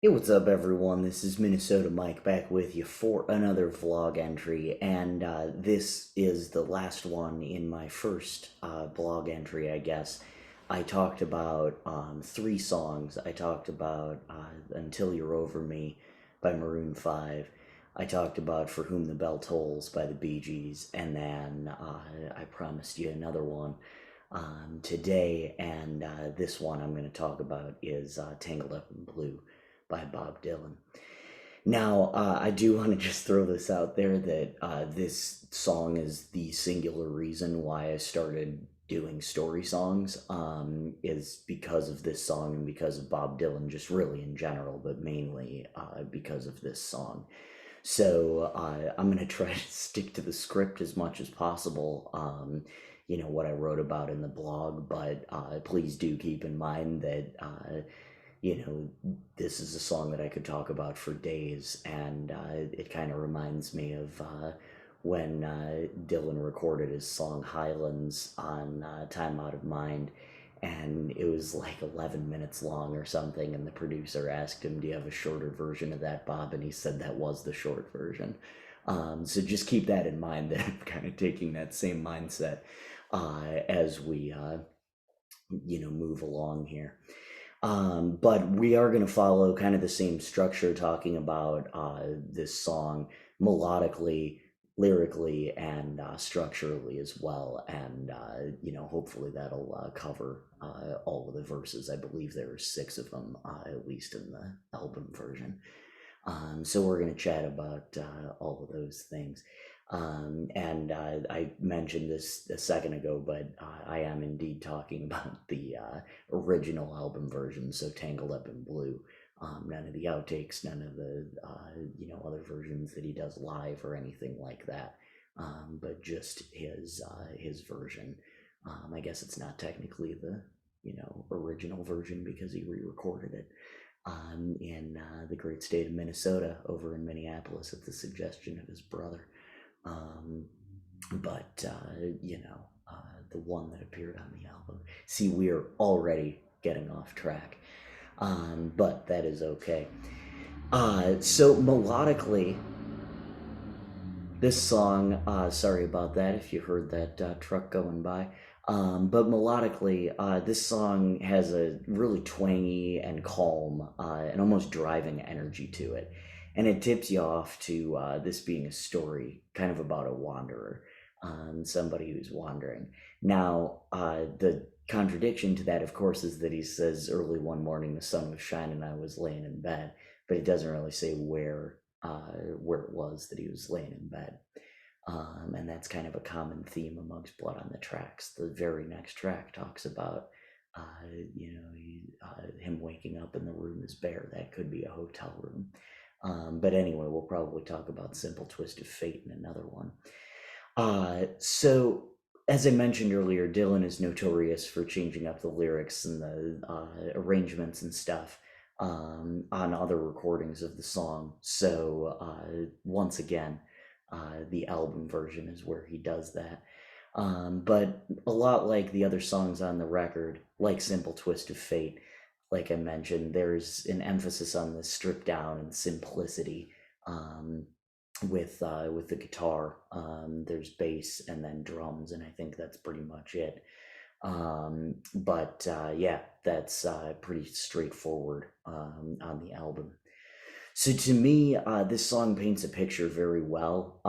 Hey, what's up, everyone? This is Minnesota Mike back with you for another vlog entry, and this is the last one in my first blog entry, I guess. I talked about three songs. I talked about Until You're Over Me by Maroon 5. I talked about For Whom the Bell Tolls by the Bee Gees, and then I promised you another one today, and this one I'm going to talk about is Tangled Up in Blue by Bob Dylan. Now, I do want to just throw this out there that this song is the singular reason why I started doing story songs, is because of this song and because of Bob Dylan, just really in general, but mainly because of this song. So I'm going to try to stick to the script as much as possible, what I wrote about in the blog, but please do keep in mind that this is a song that I could talk about for days, and it kind of reminds me of when Dylan recorded his song Highlands on Time Out of Mind, and it was like 11 minutes long or something, and the producer asked him, "Do you have a shorter version of that, Bob?" And he said that was the short version. So just keep that in mind, that I'm kind of taking that same mindset as we, move along here. But we are going to follow kind of the same structure, talking about this song melodically, lyrically, and structurally as well. And, hopefully that'll cover all of the verses. I believe there are six of them, at least in the album version. So we're going to chat about all of those things. And I mentioned this a second ago, but I am indeed talking about the original album version, so Tangled Up in Blue. None of the outtakes, none of the other versions that he does live or anything like that, but just his version. I guess it's not technically the original version because he re-recorded it in the great state of Minnesota, over in Minneapolis, at the suggestion of his brother. Um, but the one that appeared on the album. See, we are already getting off track, but that is okay. So melodically, this song, sorry about that if you heard that truck going by. But melodically, this song has a really twangy and calm and almost driving energy to it. And it tips you off to this being a story kind of about a wanderer, somebody who's wandering. Now, the contradiction to that, of course, is that he says, "Early one morning, the sun was shining, I was laying in bed," but it doesn't really say where it was that he was laying in bed. And that's kind of a common theme amongst Blood on the Tracks. The very next track talks about, him waking up and the room is bare. That could be a hotel room. But anyway, we'll probably talk about Simple Twist of Fate in another one. So, as I mentioned earlier, Dylan is notorious for changing up the lyrics and the arrangements and stuff on other recordings of the song. So, once again, the album version is where he does that. But a lot like the other songs on the record, like Simple Twist of Fate, like I mentioned, there's an emphasis on the stripped down and simplicity, with the guitar. There's bass and then drums, and I think that's pretty much it. But yeah, that's pretty straightforward on the album. So to me, this song paints a picture very well,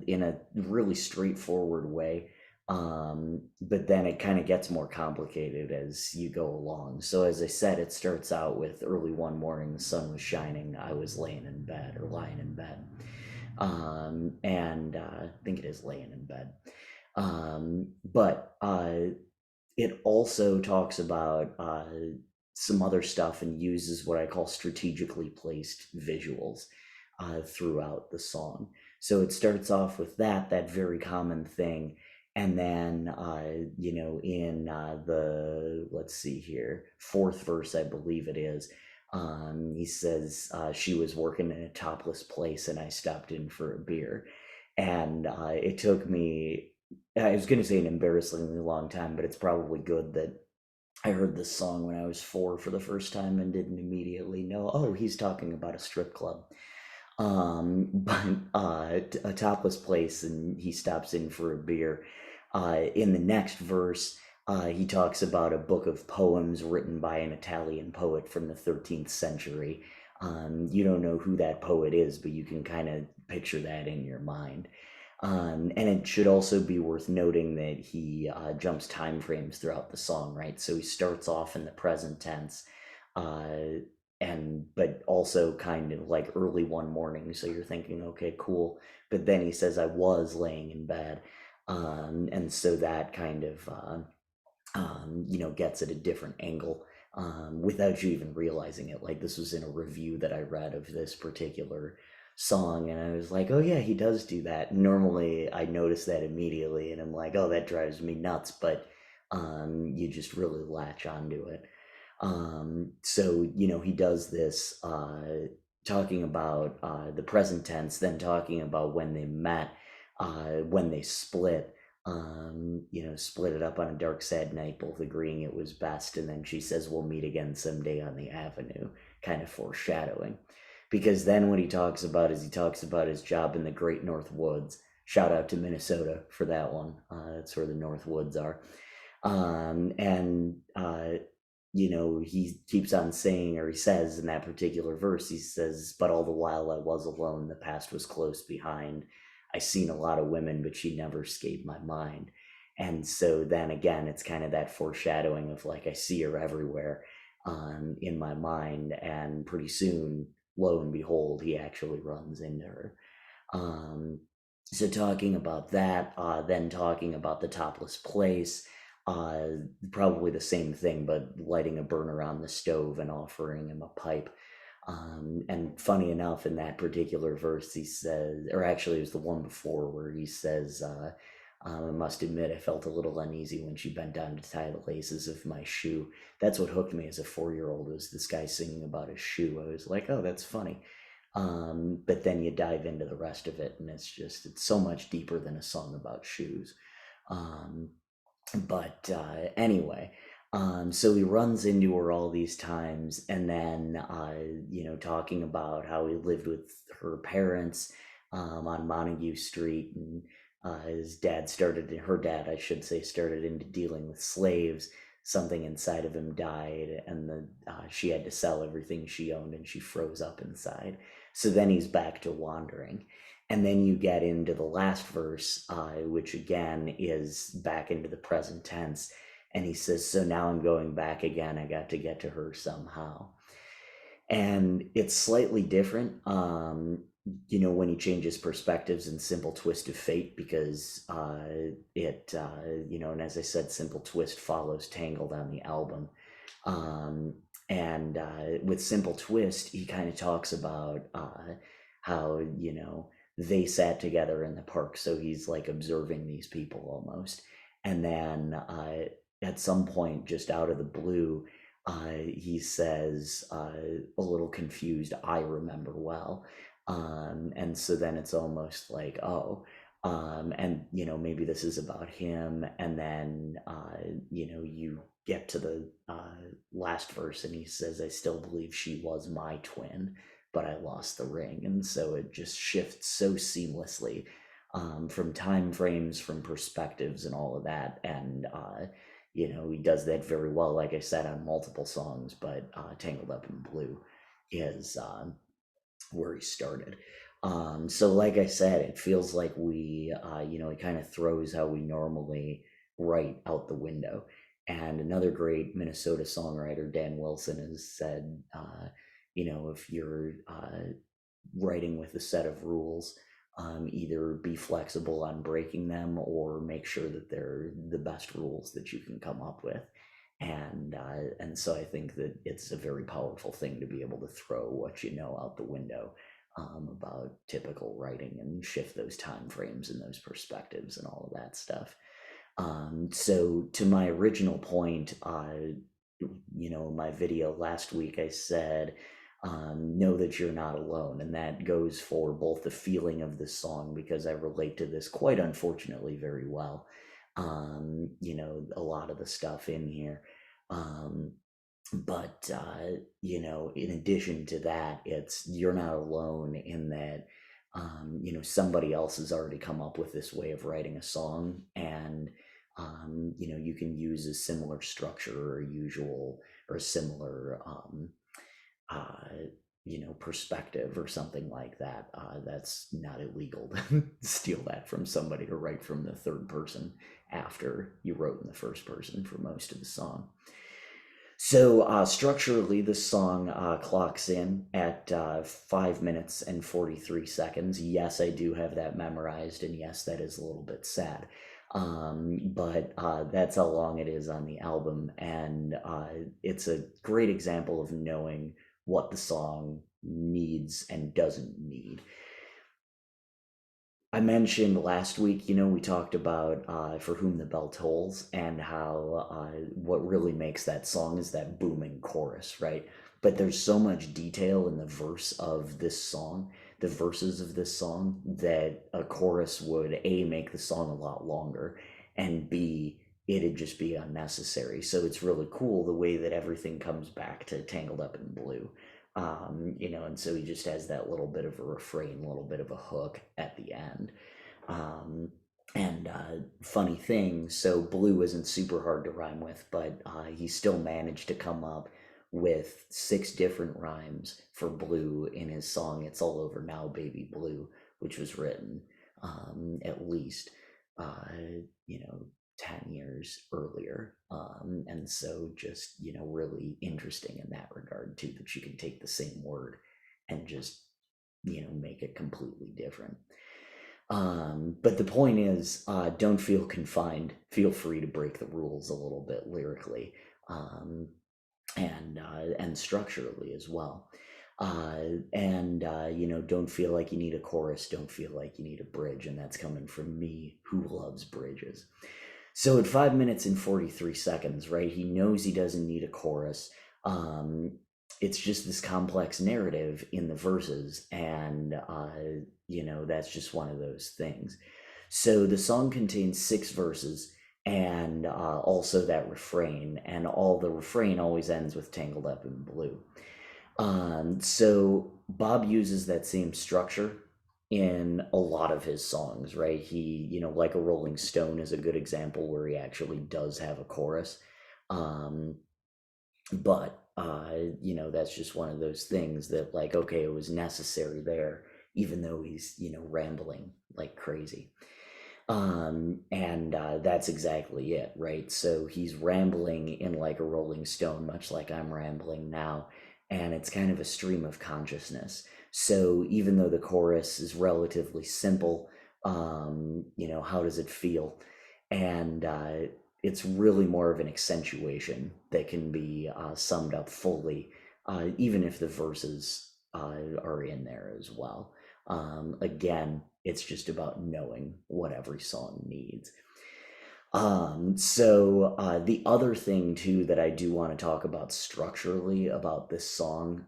in a really straightforward way. But then it kind of gets more complicated as you go along. So as I said, it starts out with, "Early one morning, the sun was shining, I was laying in bed," or lying in bed. And I think it is laying in bed. But it also talks about some other stuff and uses what I call strategically placed visuals throughout the song. So it starts off with that very common thing. And then, in the, let's see here, fourth verse, I believe it is, he says, "She was working in a topless place and I stopped in for a beer." And it took me, I was going to say, an embarrassingly long time, but it's probably good that I heard this song when I was 4 for the first time and didn't immediately know, oh, he's talking about a strip club. But a topless place, and he stops in for a beer. In the next verse, he talks about a book of poems written by an Italian poet from the 13th century. You don't know who that poet is, but you can kind of picture that in your mind. And it should also be worth noting that he jumps time frames throughout the song, right? So he starts off in the present tense, uh, and but also kind of like early one morning. So you're thinking, okay, cool. But then he says, "I was laying in bed," and so that kind of gets at a different angle without you even realizing it. Like this was in a review that I read of this particular song, and I was like, oh yeah, he does do that. Normally, I notice that immediately, and I'm like, oh, that drives me nuts. But you just really latch onto it. So he does this, talking about the present tense, then talking about when they met, when they split, split it up on a dark, sad night, both agreeing it was best. And then she says, we'll meet again someday on the avenue, kind of foreshadowing. Because then what he talks about is he talks about his job in the Great North Woods. Shout out to Minnesota for that one. That's where the North Woods are. And he keeps on saying, or he says in that particular verse, he says, but all the while I was alone, the past was close behind. I seen a lot of women, but she never escaped my mind. And so then again, it's kind of that foreshadowing of like, I see her everywhere in my mind. And pretty soon, lo and behold, he actually runs into her. Um, so talking about that, then talking about the topless place, uh, probably the same thing, but lighting a burner on the stove and offering him a pipe. And funny enough, in that particular verse, he says, or actually, it was the one before where he says, I must admit, I felt a little uneasy when she bent down to tie the laces of my shoe. That's what hooked me as a 4 year old, was this guy singing about his shoe. I was like, oh, that's funny. But then you dive into the rest of it, and it's so much deeper than a song about shoes. Um, but anyway, so he runs into her all these times, and then talking about how he lived with her parents on Montague Street, and her dad, I should say, started into dealing with slaves. Something inside of him died, and she had to sell everything she owned, and she froze up inside. So then he's back to wandering. And then you get into the last verse, which again is back into the present tense. And he says, so now I'm going back again. I got to get to her somehow. And it's slightly different, when he changes perspectives in Simple Twist of Fate, because and as I said, Simple Twist follows Tangled on the album. Um, and with Simple Twist, he kind of talks about how, they sat together in the park. So he's like observing these people almost. And then at some point, just out of the blue, he says, a little confused, I remember well. And so then it's almost like, oh, and maybe this is about him. And then you get to the last verse, and he says, I still believe she was my twin, but I lost the ring. And so it just shifts so seamlessly, from time frames, from perspectives, and all of that. And he does that very well, like I said, on multiple songs. But Tangled Up in Blue is where he started. So like I said, it feels like it kind of throws how we normally write out the window. And another great Minnesota songwriter, Dan Wilson, has said, if you're writing with a set of rules, either be flexible on breaking them, or make sure that they're the best rules that you can come up with. And so I think that it's a very powerful thing to be able to throw what you know out the window, about typical writing, and shift those time frames and those perspectives and all of that stuff. So to my original point, in my video last week, I said, know that you're not alone. And that goes for both the feeling of this song, because I relate to this quite unfortunately very well. A lot of the stuff in here. Um, but in addition to that, it's you're not alone in that. Somebody else has already come up with this way of writing a song, and you can use a similar structure or a usual or a similar uh, perspective or something like that. That's not illegal to steal that from somebody or write from the third person after you wrote in the first person for most of the song. So structurally, this song clocks in at 5 minutes and 43 seconds. Yes, I do have that memorized, and yes, that is a little bit sad. But that's how long it is on the album, and it's a great example of knowing what the song needs and doesn't need. I mentioned last week, we talked about For Whom the Bell Tolls and how what really makes that song is that booming chorus, right? But there's so much detail in the verse of this song, the verses of this song, that a chorus would A, make the song a lot longer, and B, it'd just be unnecessary. So it's really cool the way that everything comes back to Tangled Up in Blue. And so he just has that little bit of a refrain, a little bit of a hook at the end. Um, and funny thing, so blue isn't super hard to rhyme with, but he still managed to come up with 6 different rhymes for blue in his song "It's All Over Now, Baby Blue," which was written at least uh, you know 10 years earlier. And so just really interesting in that regard too, that you can take the same word and just make it completely different. But the point is, don't feel confined. Feel free to break the rules a little bit lyrically, um, and structurally as well. And don't feel like you need a chorus. Don't feel like you need a bridge. And that's coming from me, who loves bridges. So at 5 minutes and 43 seconds, right? He knows he doesn't need a chorus. Um, it's just this complex narrative in the verses, and that's just one of those things. So the song contains 6 verses and also that refrain, and all the refrain always ends with "Tangled Up in Blue." So Bob uses that same structure in a lot of his songs, right? Like a Rolling Stone is a good example where he actually does have a chorus. Um, but that's just one of those things that, like, okay, it was necessary there, even though he's, rambling like crazy. And that's exactly it, right? So he's rambling in like a Rolling Stone, much like I'm rambling now, and it's kind of a stream of consciousness. So even though the chorus is relatively simple, how does it feel? And it's really more of an accentuation that can be summed up fully, even if the verses are in there as well. Again, it's just about knowing what every song needs. So the other thing too that I do want to talk about structurally about this song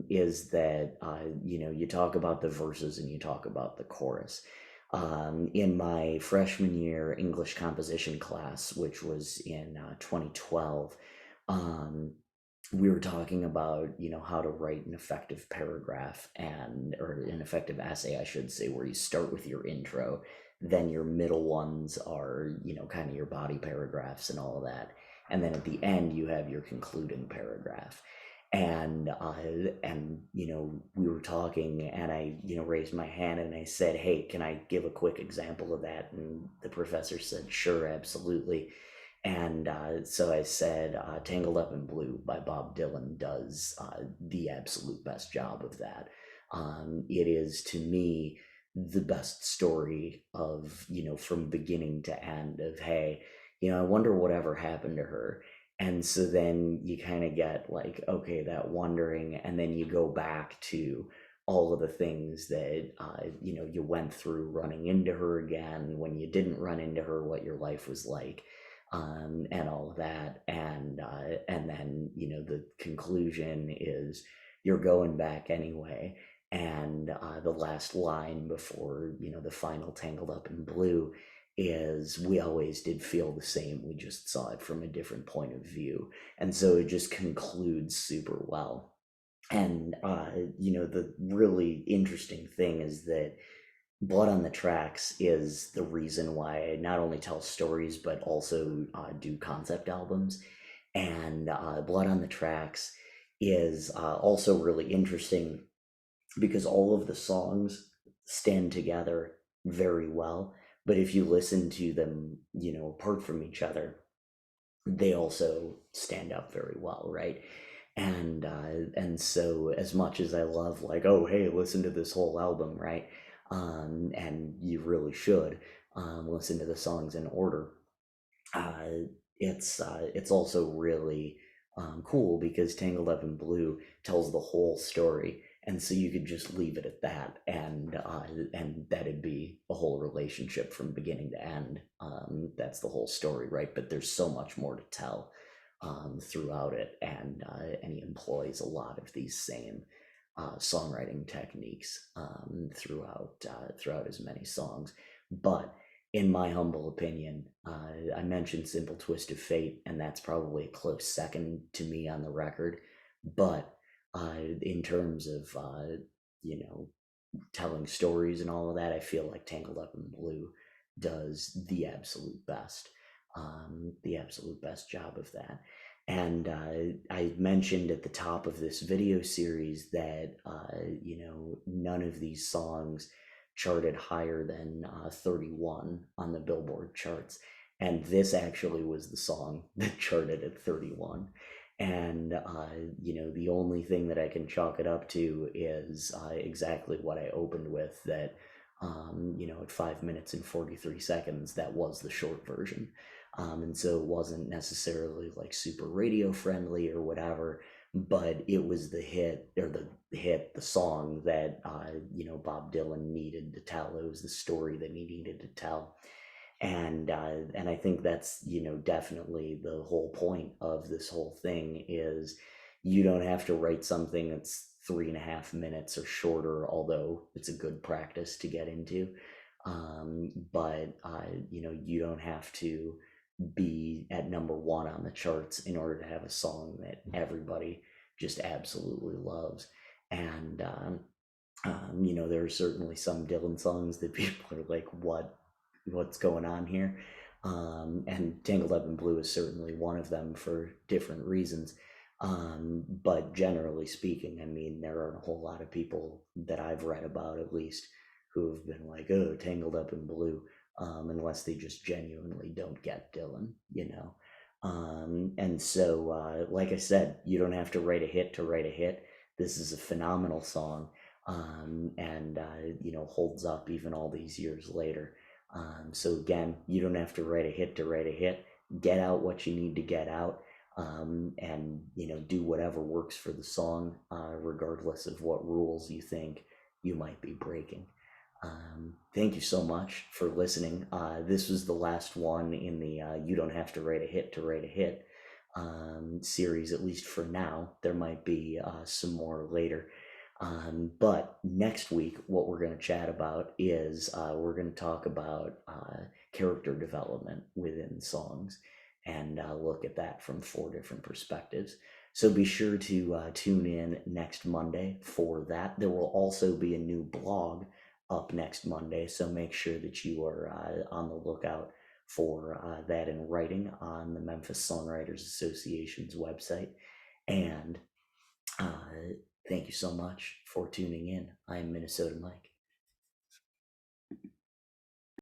is that you talk about the verses and you talk about the chorus. In my freshman year English composition class, which was in 2012, um, we were talking about how to write an effective paragraph, and or an effective essay, I should say, where you start with your intro, then your middle ones are kind of your body paragraphs and all of that, and then at the end you have your concluding paragraph. And we were talking, and I raised my hand and I said, "Hey, can I give a quick example of that?" And the professor said, "Sure, absolutely." And so I said, "Tangled Up in Blue" by Bob Dylan does the absolute best job of that. It is, to me, the best story of, from beginning to end, of, hey, I wonder whatever happened to her. And so then you kind of get like, okay, that wondering, and then you go back to all of the things that, you went through running into her again, when you didn't run into her, what your life was like, and all of that. And then the conclusion is you're going back anyway. And the last line before the final "Tangled Up in Blue" is we always did feel the same. We just saw it from a different point of view. And so it just concludes super well. And, the really interesting thing is that Blood on the Tracks is the reason why I not only tell stories, but also do concept albums. And Blood on the Tracks is also really interesting because all of the songs stand together very well. But if you listen to them, apart from each other, they also stand up very well, right? And so as much as I love, like, oh hey, listen to this whole album, right? And you really should listen to the songs in order. uh, it's also really cool because Tangled Up in Blue tells the whole story, and so you could just leave it at that, and that'd be a whole relationship from beginning to end. That's the whole story, right? But there's so much more to tell throughout it, and he employs a lot of these same songwriting techniques throughout his many songs. But in my humble opinion, I mentioned Simple Twist of Fate, and that's probably a close second to me on the record. But in terms of, you know, telling stories and all of that, I feel like Tangled Up in Blue does the absolute best job of that. And I mentioned at the top of this video series that, none of these songs charted higher than 31 on the Billboard charts. And this actually was the song that charted at 31. And the only thing that I can chalk it up to is exactly what I opened with, that at 5 minutes and 43 seconds, that was the short version. And so it wasn't necessarily like super radio friendly or whatever, but it was the hit, or the song that Bob Dylan needed to tell. It was the story that he needed to tell. And I think that's definitely the whole point of this whole thing is you don't have to write something that's 3.5 minutes or shorter, although it's a good practice to get into. But you don't have to be at number one on the charts in order to have a song that everybody just absolutely loves. And there are certainly some Dylan songs that people are like, what's going on here? And Tangled Up in Blue is certainly one of them for different reasons. But generally speaking, I mean, there are a whole lot of people that I've read about, at least, who have been like, oh, Tangled Up in Blue, unless they just genuinely don't get Dylan. And so, like I said, you don't have to write a hit to write a hit. This is a phenomenal song, and holds up even all these years later. So again, you don't have to write a hit to write a hit. Get out what you need to get out, and do whatever works for the song, regardless of what rules you think you might be breaking. Thank you so much for listening. This was the last one in the "You Don't Have to Write a Hit to Write a Hit" series, at least for now. There might be some more later. But next week, what we're going to chat about is we're going to talk about character development within songs, and look at that from 4 different perspectives. So be sure to tune in next Monday for that. There will also be a new blog up next Monday, so make sure that you are on the lookout for that in writing on the Memphis Songwriters Association's website. And uh, thank you so much for tuning in. I'm Minnesota Mike.